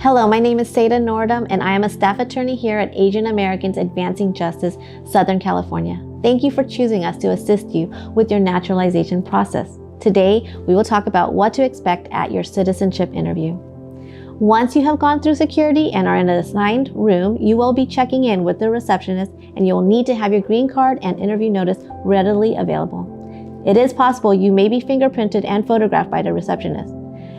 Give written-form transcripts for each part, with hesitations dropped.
Hello, my name is Seda Nordum, and I am a staff attorney here at Asian Americans Advancing Justice, Southern California. Thank you for choosing us to assist you with your naturalization process. Today, we will talk about what to expect at your citizenship interview. Once you have gone through security and are in an assigned room, you will be checking in with the receptionist, and you will need to have your green card and interview notice readily available. It is possible you may be fingerprinted and photographed by the receptionist.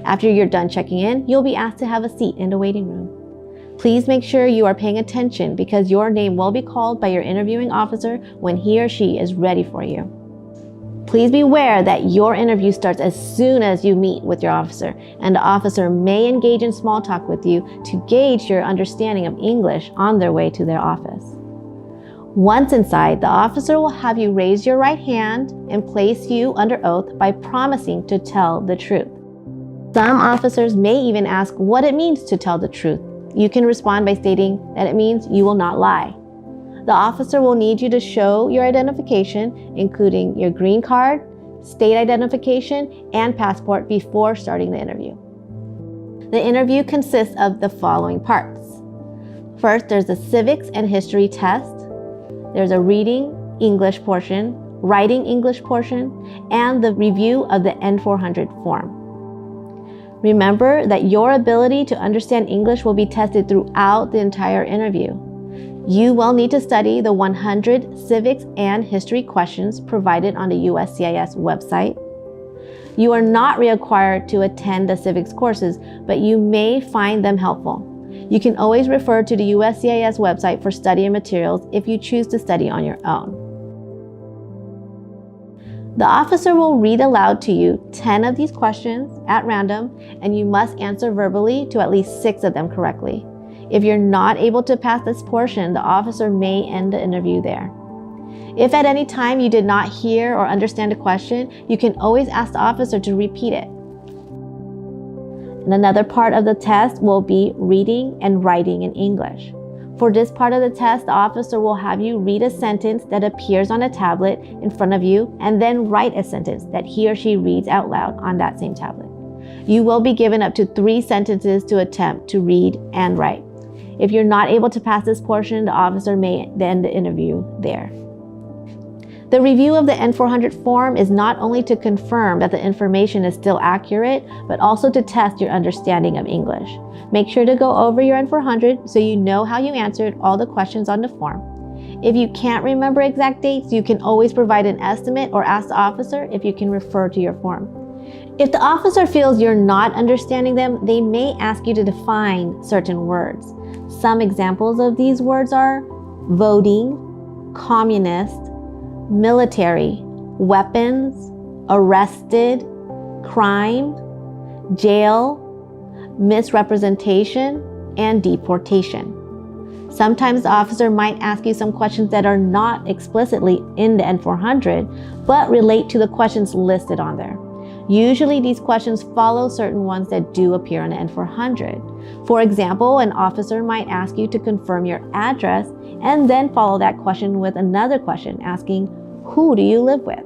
After you're done checking in, you'll be asked to have a seat in the waiting room. Please make sure you are paying attention because your name will be called by your interviewing officer when he or she is ready for you. Please be aware that your interview starts as soon as you meet with your officer, and the officer may engage in small talk with you to gauge your understanding of English on their way to their office. Once inside, the officer will have you raise your right hand and place you under oath by promising to tell the truth. Some officers may even ask what it means to tell the truth. You can respond by stating that it means you will not lie. The officer will need you to show your identification, including your green card, state identification, and passport before starting the interview. The interview consists of the following parts. First, there's a civics and history test. There's a reading English portion, writing English portion, and the review of the N400 form. Remember that your ability to understand English will be tested throughout the entire interview. You will need to study the 100 civics and history questions provided on the USCIS website. You are not required to attend the civics courses, but you may find them helpful. You can always refer to the USCIS website for study materials if you choose to study on your own. The officer will read aloud to you 10 of these questions at random, and you must answer verbally to at least 6 of them correctly. If you're not able to pass this portion, the officer may end the interview there. If at any time you did not hear or understand a question, you can always ask the officer to repeat it. And another part of the test will be reading and writing in English. For this part of the test, the officer will have you read a sentence that appears on a tablet in front of you and then write a sentence that he or she reads out loud on that same tablet. You will be given up to 3 sentences to attempt to read and write. If you're not able to pass this portion, the officer may end the interview there. The review of the N400 form is not only to confirm that the information is still accurate, but also to test your understanding of English. Make sure to go over your N400 so you know how you answered all the questions on the form. If you can't remember exact dates, you can always provide an estimate or ask the officer if you can refer to your form. If the officer feels you're not understanding them, they may ask you to define certain words. Some examples of these words are voting, communist, military, weapons, arrested, crime, jail, misrepresentation, and deportation. Sometimes the officer might ask you some questions that are not explicitly in the N400, but relate to the questions listed on there. Usually these questions follow certain ones that do appear on the N400. For example, an officer might ask you to confirm your address and then follow that question with another question asking, who do you live with?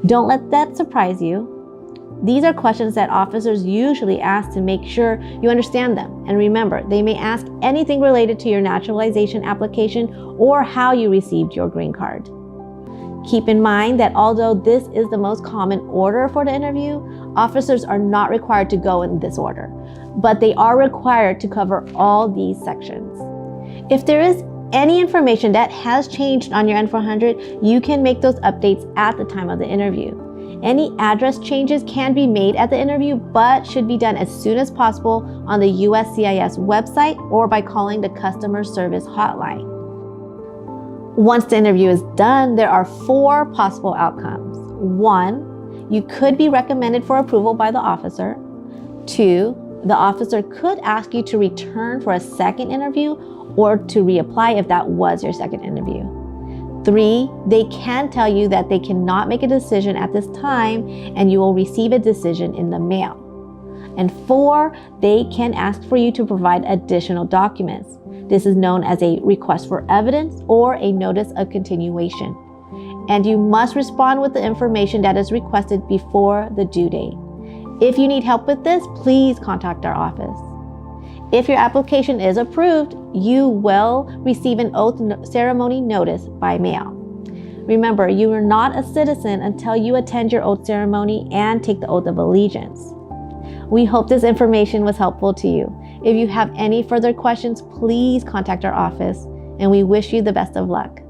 Don't let that surprise you. These are questions that officers usually ask to make sure you understand them. And remember, they may ask anything related to your naturalization application or how you received your green card. Keep in mind that although this is the most common order for the interview, officers are not required to go in this order, but they are required to cover all these sections. If there is any information that has changed on your N400, you can make those updates at the time of the interview. Any address changes can be made at the interview, but should be done as soon as possible on the USCIS website or by calling the customer service hotline. Once the interview is done, there are 4 possible outcomes. 1, you could be recommended for approval by the officer. 2, the officer could ask you to return for a second interview or to reapply if that was your second interview. 3, they can tell you that they cannot make a decision at this time and you will receive a decision in the mail. And 4, they can ask for you to provide additional documents. This is known as a request for evidence or a notice of continuation. And you must respond with the information that is requested before the due date. If you need help with this, please contact our office. If your application is approved, you will receive an oath ceremony notice by mail. Remember, you are not a citizen until you attend your oath ceremony and take the oath of allegiance. We hope this information was helpful to you. If you have any further questions, please contact our office, and we wish you the best of luck.